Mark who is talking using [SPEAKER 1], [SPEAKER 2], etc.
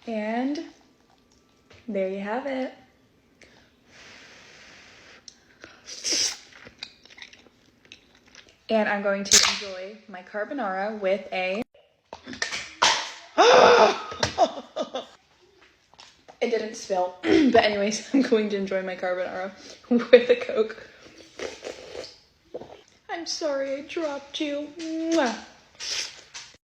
[SPEAKER 1] And there you have it. And I'm going to enjoy my carbonara with a... It didn't spill. But anyways, I'm going to enjoy my carbonara with a Coke. I'm sorry I dropped you. Mwah.